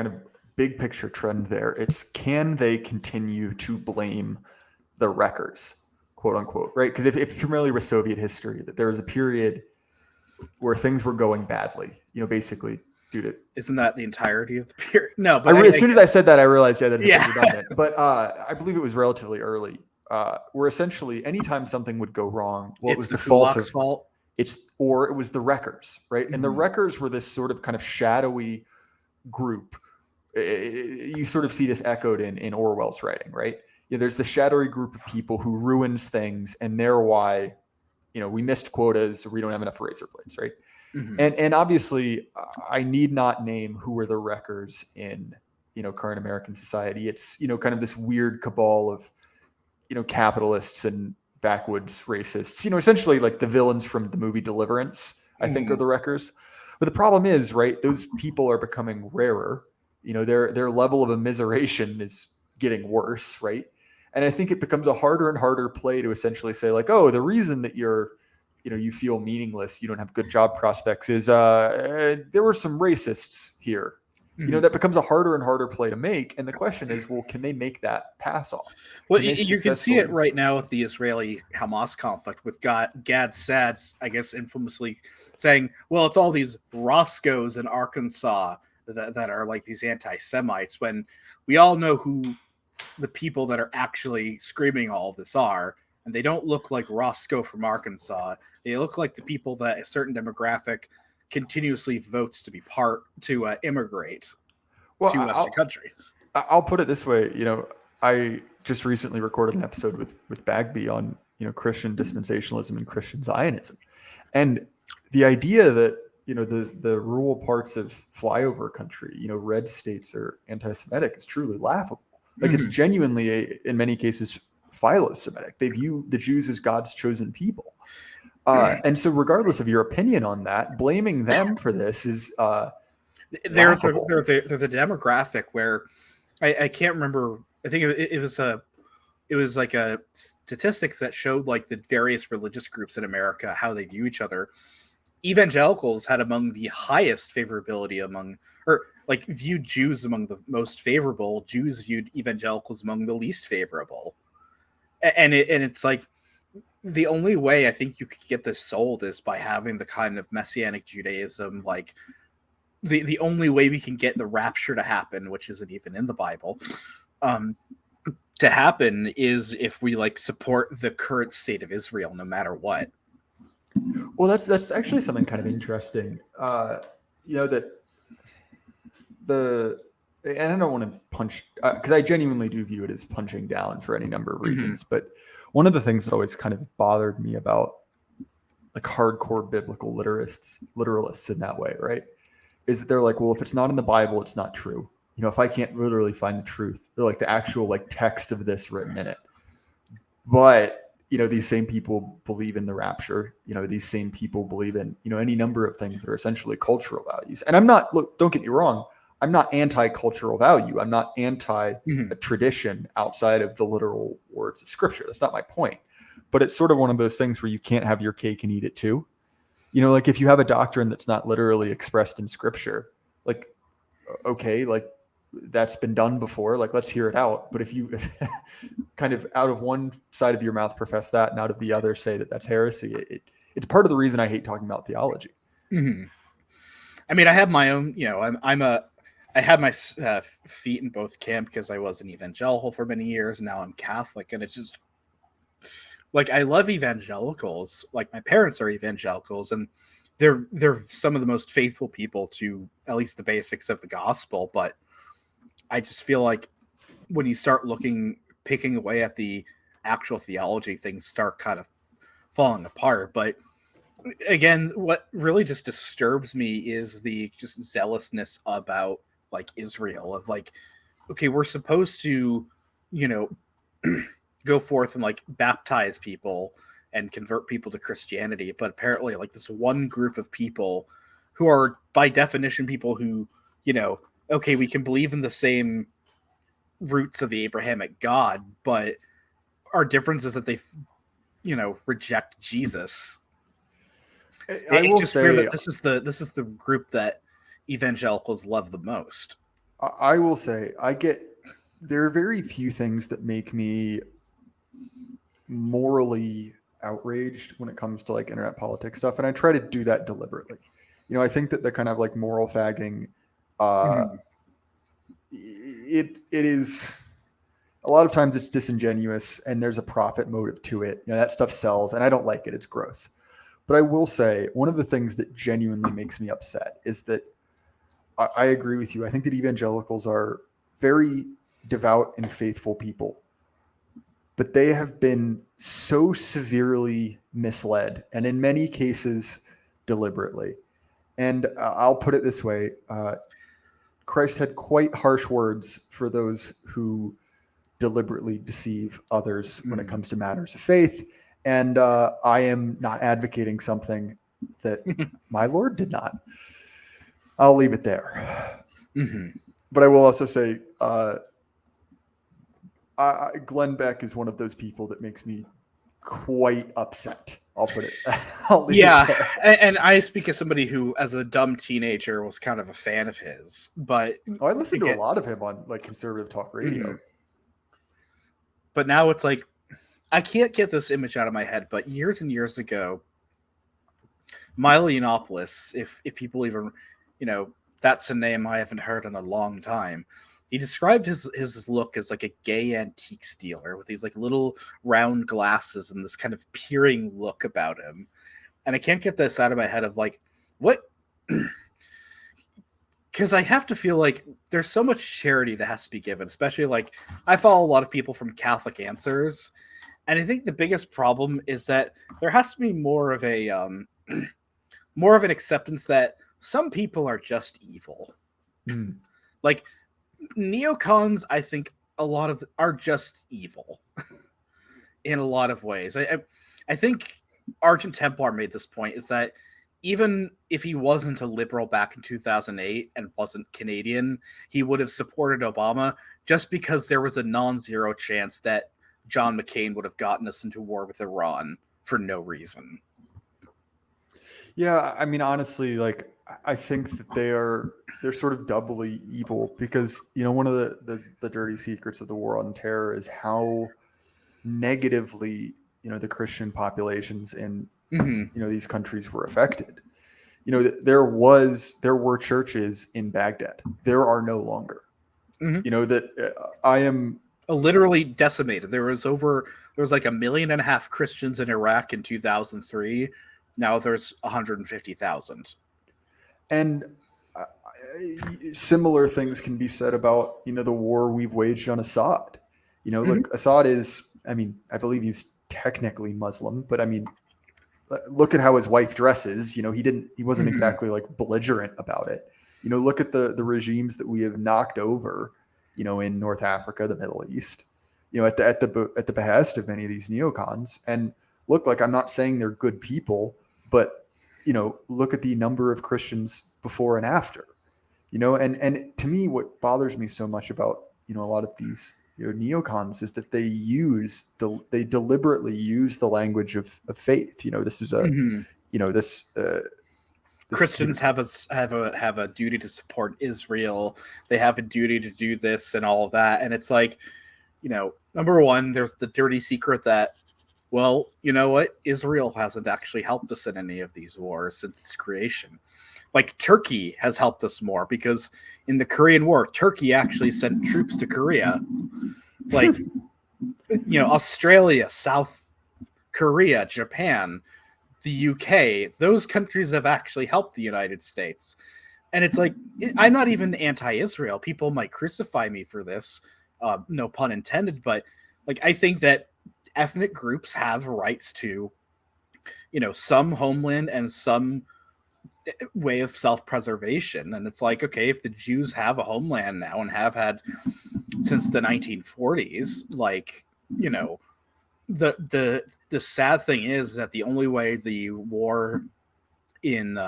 Speaker 2: of big picture trend there, it's, can they continue to blame the wreckers, quote unquote, right? Because if you're familiar with Soviet history, that there was a period where things were going badly, basically due to...
Speaker 3: Isn't that the entirety of the period? No, but
Speaker 2: as soon as I said that, I realized, that's redundant. But I believe it was relatively early, where essentially anytime something would go wrong, well, it was the fault. Or it was the wreckers, right? And the wreckers were this sort of kind of shadowy group. You sort of see this echoed in Orwell's writing, right? There's the shadowy group of people who ruins things, and they're why, we missed quotas, or we don't have enough razor blades, right? Mm-hmm. And obviously, I need not name who were the wreckers in, current American society. It's, kind of this weird cabal of, capitalists and backwoods racists, essentially like the villains from the movie Deliverance, I think, are the wreckers. But the problem is, right, those people are becoming rarer. Their level of immiseration is getting worse, right? And I think it becomes a harder and harder play to essentially say, like, oh, the reason that you feel meaningless, you don't have good job prospects, is there were some racists here. That becomes a harder and harder play to make. And the question is, well, can they make that pass off?
Speaker 3: Well, you can see it right now with the Israeli-Hamas conflict, with Gad Saad, I guess, infamously saying, well, it's all these Roscoes in Arkansas that are like these anti-Semites, when we all know who the people that are actually screaming all of this are. And they don't look like Roscoe from Arkansas. They look like the people that a certain demographic continuously votes to immigrate to Western countries.
Speaker 2: I'll put it this way. I just recently recorded an episode with Bagby on, Christian dispensationalism and Christian Zionism. And the idea that, the rural parts of flyover country, red states are anti-Semitic is truly laughable. Like, it's genuinely, in many cases, philo-Semitic. They view the Jews as God's chosen people. And so regardless of your opinion on that, blaming them for this is
Speaker 3: they're the demographic where I can't remember. I think it was like a statistics that showed like the various religious groups in America, how they view each other. Evangelicals had among the highest favorability viewed Jews among the most favorable. Jews viewed evangelicals among the least favorable. And it's like, the only way I think you could get this sold is by having the kind of Messianic Judaism, like the only way we can get the rapture to happen, which isn't even in the Bible, to happen is if we like support the current state of Israel, no matter what.
Speaker 2: Well, that's actually something kind of interesting. That and I don't want to punch, because I genuinely do view it as punching down for any number of reasons. But one of the things that always kind of bothered me about like hardcore biblical literalists in that way, right, is that they're like, well, if it's not in the Bible, it's not true. If I can't literally find the truth, they're like the actual like text of this written in it. But these same people believe in the rapture. These same people believe in any number of things that are essentially cultural values. And I'm not, look, don't get me wrong, I'm not anti-cultural value. I'm not anti a tradition outside of the literal words of Scripture. That's not my point. But it's sort of one of those things where you can't have your cake and eat it too. Like if you have a doctrine that's not literally expressed in Scripture, like, okay, like that's been done before, like let's hear it out. But if you kind of out of one side of your mouth profess that and out of the other say that that's heresy, it's part of the reason I hate talking about theology.
Speaker 3: I mean, I have my own, I had my feet in both camp because I was an evangelical for many years. And now I'm Catholic, and it's just like, I love evangelicals. Like my parents are evangelicals, and they're some of the most faithful people to at least the basics of the gospel. But I just feel like when you start picking away at the actual theology, things start kind of falling apart. But again, what really just disturbs me is the just zealousness about like Israel, of like, okay, we're supposed to, go forth and like baptize people and convert people to Christianity. But apparently like this one group of people who are by definition people who, okay, we can believe in the same roots of the Abrahamic God, but our difference is that they, reject Jesus.
Speaker 2: I will say
Speaker 3: that this is the group that evangelicals love the most.
Speaker 2: I will say there are very few things that make me morally outraged when it comes to like internet politics stuff, and I try to do that deliberately. I think that the kind of like moral fagging, it is a lot of times it's disingenuous and there's a profit motive to it. That stuff sells, and I don't like it. It's gross. But I will say one of the things that genuinely makes me upset is that I agree with you. I think that evangelicals are very devout and faithful people, but they have been so severely misled, and in many cases deliberately. And I'll put it this way. Christ had quite harsh words for those who deliberately deceive others when it comes to matters of faith. And I am not advocating something that my Lord did not. I'll leave it there. But I will also say Glenn Beck is one of those people that makes me quite upset. I'll put it. I'll leave it there.
Speaker 3: And I speak as somebody who, as a dumb teenager, was kind of a fan of his. But
Speaker 2: I listened to a lot of him on like conservative talk radio.
Speaker 3: But now it's like, I can't get this image out of my head. But years and years ago, Milo Yiannopoulos, if people even, that's a name I haven't heard in a long time. He described his look as like a gay antiques dealer with these like little round glasses and this kind of peering look about him. And I can't get this out of my head of like, what? Because I have to feel like there's so much charity that has to be given, especially like I follow a lot of people from Catholic Answers. And I think the biggest problem is that there has to be more of an acceptance that some people are just evil. Like, neocons, I think a lot of are just evil in a lot of ways. I think Argent Templar made this point, is that even if he wasn't a liberal back in 2008 and wasn't Canadian, he would have supported Obama just because there was a non-zero chance that John McCain would have gotten us into war with Iran for no reason.
Speaker 2: Yeah, I mean, honestly, like I think that they're sort of doubly evil because, one of the dirty secrets of the war on terror is how negatively the Christian populations in
Speaker 3: Mhm.
Speaker 2: these countries were affected. There were churches in Baghdad. There are no longer.
Speaker 3: Mhm.
Speaker 2: I am
Speaker 3: Literally decimated. There was like 1.5 million Christians in Iraq in 2003. Now there's 150,000.
Speaker 2: And similar things can be said about the war we've waged on Assad. Look, Assad is, I believe he's technically Muslim, but look at how his wife dresses. He wasn't exactly like belligerent about it. Look at the regimes that we have knocked over, in North Africa, the Middle East, at the behest of many of these neocons. And look, like, I'm not saying they're good people, but look at the number of Christians before and after. And to me, what bothers me so much about a lot of these neocons is that they deliberately use the language of faith. This is a this
Speaker 3: Christians have a duty to support Israel. They have a duty to do this and all of that. And it's like, number one, there's the dirty secret that, well, you know what? Israel hasn't actually helped us in any of these wars since its creation. Like, Turkey has helped us more because in the Korean War, Turkey actually sent troops to Korea. Like, Australia, South Korea, Japan, the UK, those countries have actually helped the United States. And it's like, I'm not even anti-Israel. People might crucify me for this, no pun intended, but like, I think that ethnic groups have rights to, some homeland and some way of self-preservation. And it's like, okay, if the Jews have a homeland now and have had since the 1940s, like, the sad thing is that the only way the war in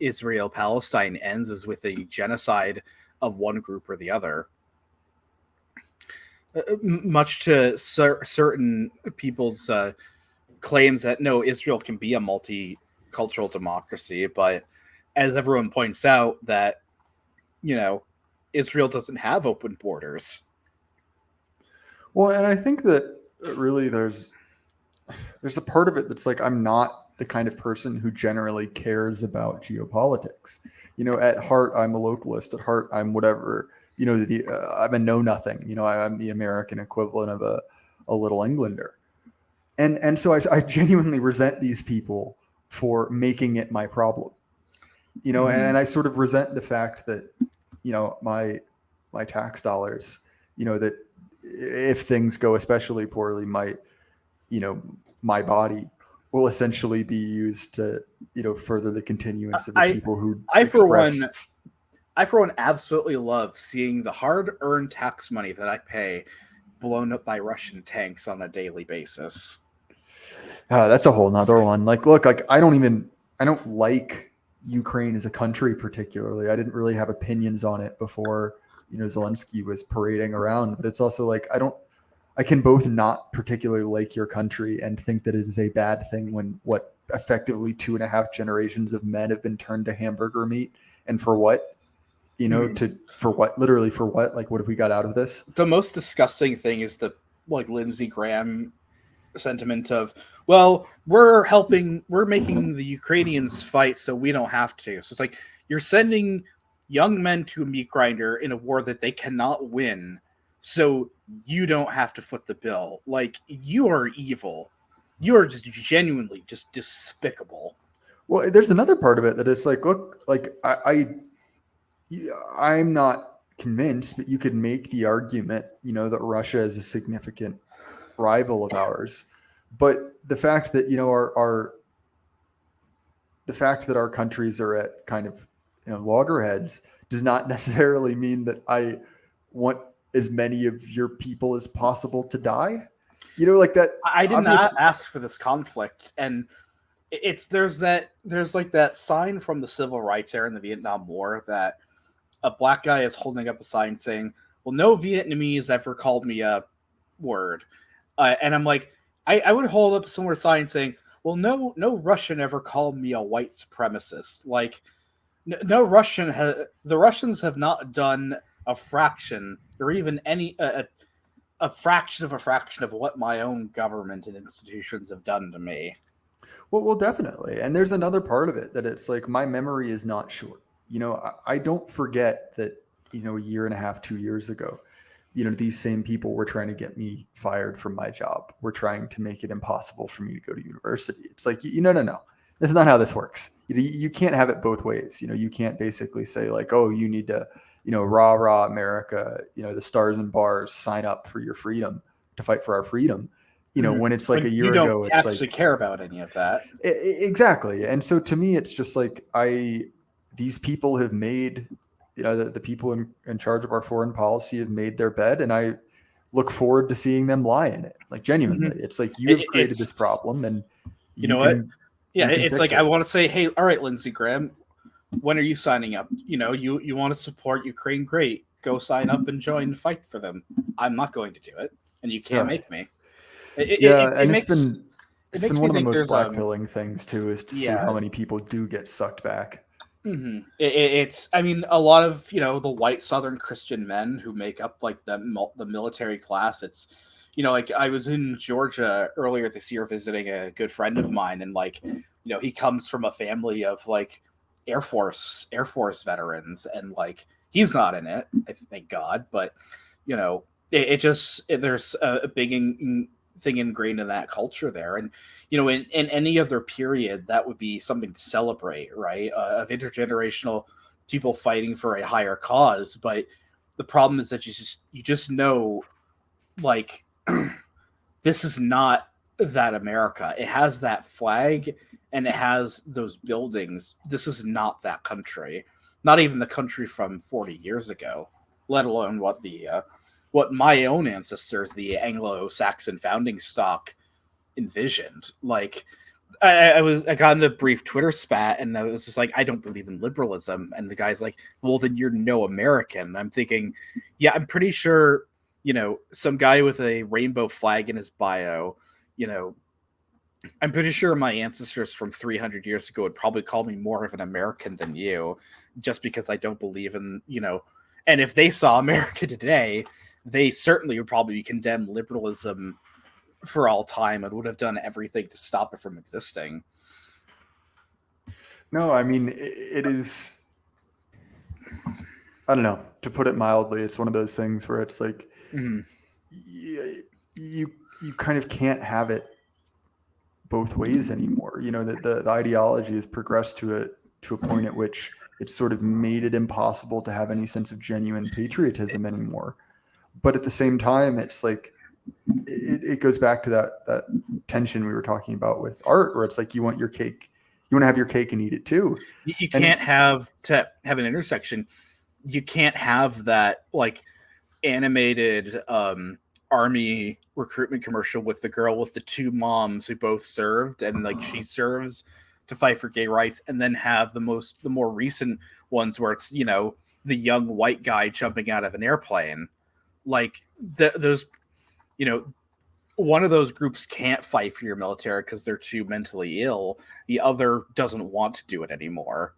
Speaker 3: Israel Palestine ends is with a genocide of one group or the other. Much to certain people's claims that no, Israel can be a multicultural democracy, but as everyone points out, that Israel doesn't have open borders.
Speaker 2: Well, and I think that really there's a part of it that's like, I'm not the kind of person who generally cares about geopolitics. At heart, I'm a localist. At heart, I'm whatever. I'm a know nothing. I'm the American equivalent of a little Englander. And so I genuinely resent these people for making it my problem. And I sort of resent the fact that, my tax dollars, that if things go especially poorly, my body will essentially be used to, further the continuance of the people who
Speaker 3: I for one absolutely love seeing the hard-earned tax money that I pay blown up by Russian tanks on a daily basis.
Speaker 2: That's a whole nother one. Like, look, like, I don't like Ukraine as a country particularly. I didn't really have opinions on it before, Zelensky was parading around, but it's also like, I can both not particularly like your country and think that it is a bad thing when what effectively 2.5 generations of men have been turned to hamburger meat. And for what? For what? Literally for what? Like, what have we got out of this?
Speaker 3: The most disgusting thing is the Lindsey Graham sentiment of, well, we're making the Ukrainians fight so we don't have to. So it's like, you're sending young men to a meat grinder in a war that they cannot win, so you don't have to foot the bill. Like, you are evil. You are just genuinely just despicable.
Speaker 2: Well, there's another part of it that it's like, look, like, I'm not convinced, but you could make the argument, that Russia is a significant rival of ours. But the fact that, the fact that our countries are at kind of, loggerheads does not necessarily mean that I want as many of your people as possible to die. Like that.
Speaker 3: I did not ask for this conflict. And there's like that sign from the civil rights era in the Vietnam War that a black guy is holding up a sign saying, well, no Vietnamese ever called me a word. And I'm like, I would hold up a similar sign saying, well, no Russian ever called me a white supremacist. Like, no Russian the Russians have not done a fraction or even any a fraction of what my own government and institutions have done to me.
Speaker 2: Well, definitely. And there's another part of it that it's like my memory is not short. I don't forget that, a year and a half, 2 years ago, these same people were trying to get me fired from my job. We're trying to make it impossible for me to go to university. It's like, no. That's not how this works. You can't have it both ways. You can't basically say like, oh, you need to, rah, America, the stars and bars, sign up for your freedom to fight for our freedom. When it's like a year ago, it's like,
Speaker 3: you don't actually care about any of that.
Speaker 2: Exactly. And so to me, it's just like these people have made, the people in charge of our foreign policy have made their bed, and I look forward to seeing them lie in it. Like genuinely, it's like you have created this problem, and
Speaker 3: you know what? Yeah, it's like I want to say, hey, all right, Lindsey Graham, when are you signing up? You want to support Ukraine? Great, go sign up and join the fight for them. I'm not going to do it, and you can't make me.
Speaker 2: It's been one of the most blackpilling things too, is to see how many people do get sucked back.
Speaker 3: Mm-hmm. I mean, a lot of the white Southern Christian men who make up like the military class. It's like I was in Georgia earlier this year visiting a good friend of mine, and like he comes from a family of like Air Force veterans, and like he's not in it, thank God, but there's a big thing ingrained in that culture there. And in any other period that would be something to celebrate, right? Of intergenerational people fighting for a higher cause. But the problem is that you just know, like, this is not that America. It has that flag and it has those buildings. This is not that country, not even the country from 40 years ago, let alone what my own ancestors, the Anglo-Saxon founding stock, envisioned. Like, I got in a brief Twitter spat, and I was just like, I don't believe in liberalism. And the guy's like, well, then you're no American. And I'm thinking, yeah, I'm pretty sure, some guy with a rainbow flag in his bio, I'm pretty sure my ancestors from 300 years ago would probably call me more of an American than you, just because I don't believe in, and if they saw America today, they certainly would probably condemn liberalism for all time and would have done everything to stop it from existing.
Speaker 2: No, I mean, it is, I don't know, to put it mildly, it's one of those things where it's like, you kind of can't have it both ways anymore. The ideology has progressed to a point at which it's sort of made it impossible to have any sense of genuine patriotism anymore. But at the same time, it's like it goes back to that tension we were talking about with art, where it's like you want your cake, you want to have your cake and eat it too.
Speaker 3: You can't have an intersection. You can't have that like animated army recruitment commercial with the girl with the two moms who both served, and like she serves to fight for gay rights, and then have the more recent ones where it's the young white guy jumping out of an airplane. Like those, one of those groups can't fight for your military because they're too mentally ill. The other doesn't want to do it anymore.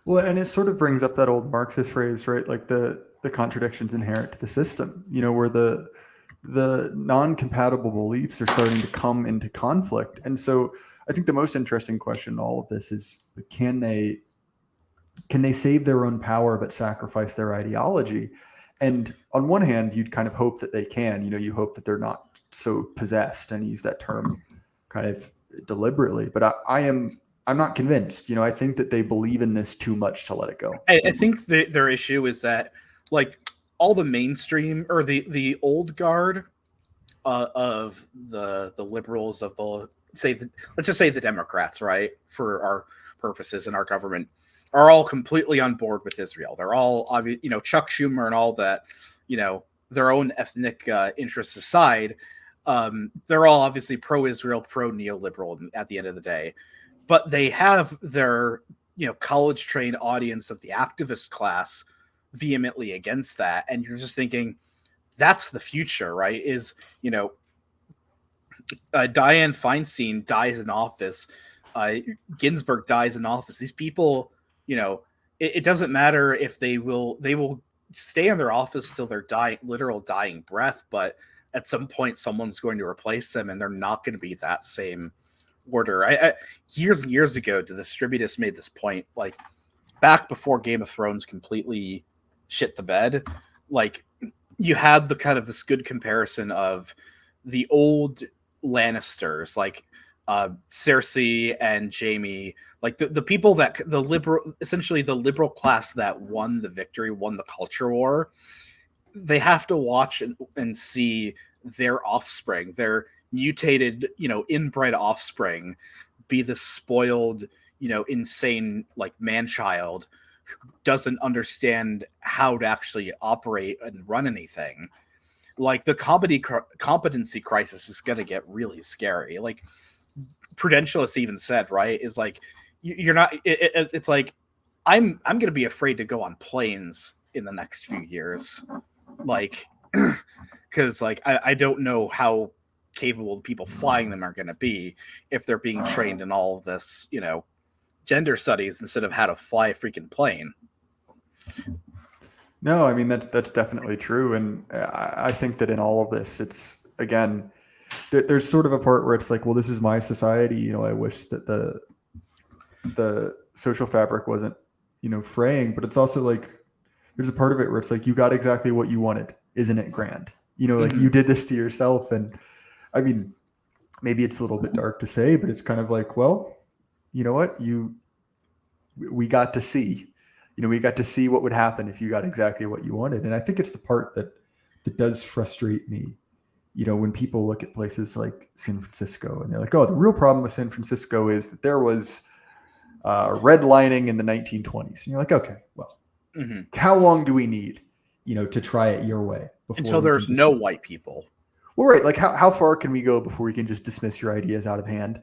Speaker 2: Well, and it sort of brings up that old Marxist phrase, right? Like the contradictions inherent to the system, where the non-compatible beliefs are starting to come into conflict. And so I think the most interesting question in all of this is, can they save their own power but sacrifice their ideology? And on one hand, you'd kind of hope that they can. You hope that they're not so possessed, and use that term kind of deliberately. But I'm not convinced. I think that they believe in this too much to let it go.
Speaker 3: I think their issue is that, like, all the mainstream or the old guard of the liberals of let's just say the Democrats, right, for our purposes in our government, are all completely on board with Israel. They're all, Chuck Schumer and all that, their own ethnic interests aside, they're all obviously pro-Israel, pro-neoliberal at the end of the day. But they have their, college-trained audience of the activist class vehemently against that. And you're just thinking, that's the future, right? Is, Dianne Feinstein dies in office. Ginsburg dies in office. These people, it doesn't matter if they will stay in their office till they're literal dying breath, but at some point someone's going to replace them, and they're not going to be that same order. I years and years ago, the Distributist made this point, like back before Game of Thrones completely shit the bed. Like you had the kind of this good comparison of the old Lannisters, like Cersei and Jaime, like the people that essentially the liberal class that won the victory, won the culture war. They have to watch and see their offspring, their mutated, inbred offspring, be the spoiled, insane, like man-child who doesn't understand how to actually operate and run anything. Like the competency crisis is going to get really scary. Like Prudentialists even said, right, is like, you're not, it's like, I'm going to be afraid to go on planes in the next few years. Like, because like, I don't know how capable the people flying them are going to be if they're being trained in all of this, gender studies instead of how to fly a freaking plane.
Speaker 2: No, I mean, that's definitely true. And I think that in all of this, it's, again, there's sort of a part where it's like, well, this is my society. I wish that the social fabric wasn't, fraying, but it's also like, there's a part of it where it's like, you got exactly what you wanted. Isn't it grand? Like you did this to yourself. And I mean, maybe it's a little bit dark to say, but it's kind of like, well, you know what? We got to see, we got to see what would happen if you got exactly what you wanted. And I think it's the part that does frustrate me. When people look at places like San Francisco and they're like, oh, the real problem with San Francisco is that there was redlining in the 1920s. And you're like, okay, well, how long do we need, to try it your way?
Speaker 3: Until there's no white people.
Speaker 2: Well, right. Like how far can we go before we can just dismiss your ideas out of hand?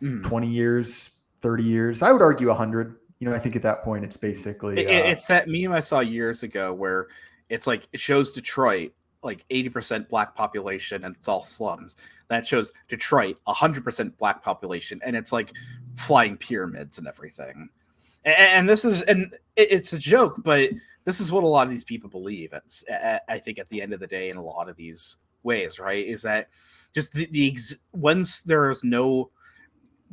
Speaker 2: 20 years, 30 years. I would argue 100. I think at that point it's basically...
Speaker 3: it's that meme I saw years ago where it's like, it shows Detroit, like 80% black population, and it's all slums. That shows Detroit, 100% black population, and it's like flying pyramids and everything. And this is, and it's a joke, but this is what a lot of these people believe. It's, I think, at the end of the day, in a lot of these ways, right? Is that just once there is no,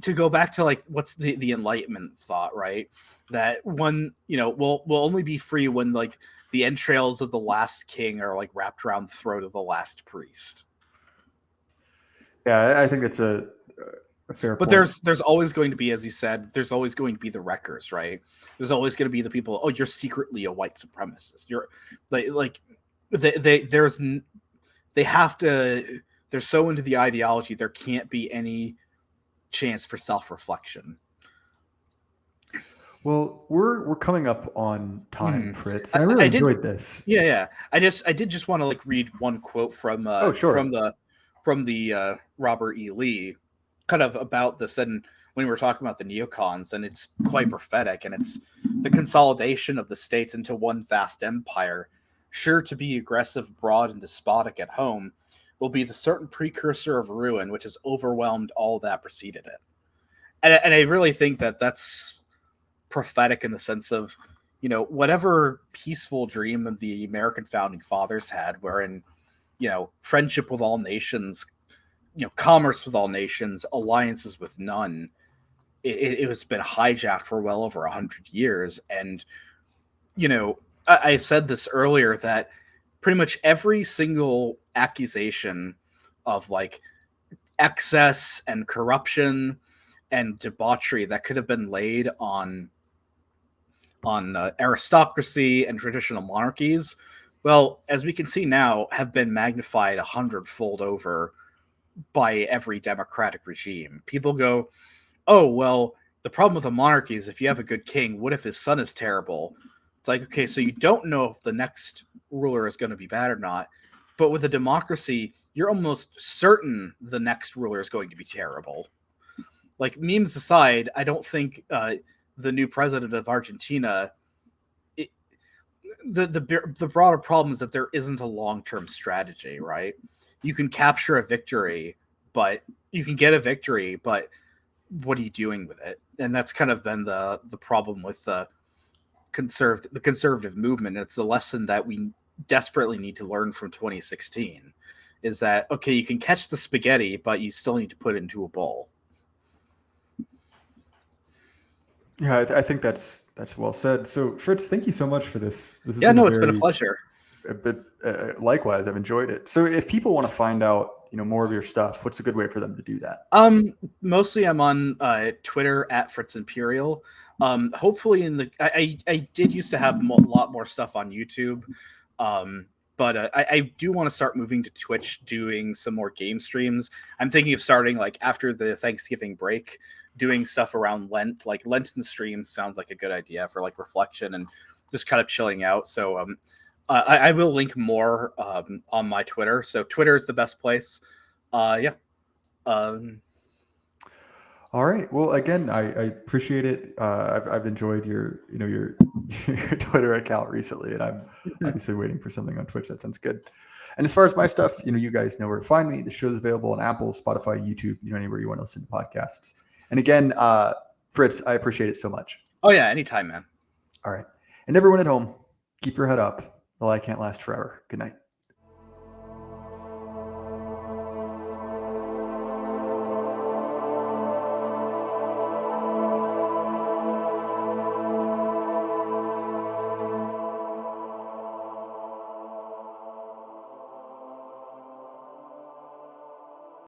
Speaker 3: to go back to like what's the Enlightenment thought, right? That one, we'll only be free when like the entrails of the last king are like wrapped around the throat of the last priest.
Speaker 2: Yeah, I think that's a fair point.
Speaker 3: But there's always going to be, as you said, there's always going to be the wreckers, right? There's always going to be the people, oh, you're secretly a white supremacist. You're they have to, they're so into the ideology, there can't be any chance for self-reflection.
Speaker 2: Well, we're coming up on time, Fritz. I really enjoyed this.
Speaker 3: Yeah. I did just want to like read one quote from from the Robert E. Lee, kind of about this, and when we were talking about the neocons, and it's quite prophetic, and it's the consolidation of the states into one vast empire, sure to be aggressive, broad, and despotic at home, will be the certain precursor of ruin which has overwhelmed all that preceded it. And I really think that that's prophetic in the sense of, whatever peaceful dream of the American founding fathers had, wherein, friendship with all nations, commerce with all nations, alliances with none, it has been hijacked for well over 100 years. And, I said this earlier, that pretty much every single accusation of like excess and corruption and debauchery that could have been laid on aristocracy and traditional monarchies, well, as we can see now, have been magnified 100-fold over by every democratic regime. People go, oh, well, the problem with a monarchy is if you have a good king, what if his son is terrible? It's like, okay, so you don't know if the next ruler is going to be bad or not. But with a democracy, you're almost certain the next ruler is going to be terrible. Like, memes aside, I don't think the new president of Argentina, the broader problem is that there isn't a long-term strategy, right? You can capture a victory, but you can get a victory, but what are you doing with it? And that's kind of been the problem with the the conservative movement. It's the lesson that we desperately need to learn from 2016 is that, okay, you can catch the spaghetti, but you still need to put it into a bowl.
Speaker 2: Yeah, I think that's well said. So, Fritz, thank you so much for this. This has
Speaker 3: It's been a pleasure.
Speaker 2: Likewise, I've enjoyed it. So, if people want to find out, more of your stuff, what's a good way for them to do that?
Speaker 3: Mostly I'm on Twitter at Fritz Imperial. Hopefully I did used to have a lot more stuff on YouTube. But I do want to start moving to Twitch, doing some more game streams. I'm thinking of starting like after the Thanksgiving break, doing stuff around Lent. Like Lenten streams sounds like a good idea for like reflection and just kind of chilling out. So I will link more on my Twitter. So Twitter is the best place. Yeah.
Speaker 2: All right. Well, again, I appreciate it. I've enjoyed your your Twitter account recently, and I'm obviously waiting for something on Twitch. That sounds good. And as far as my stuff, you guys know where to find me. The show is available on Apple, Spotify, YouTube, anywhere you want to listen to podcasts. And again, Fritz, I appreciate it so much.
Speaker 3: Oh yeah, anytime, man.
Speaker 2: All right. And everyone at home, keep your head up. The light can't last forever. Good night.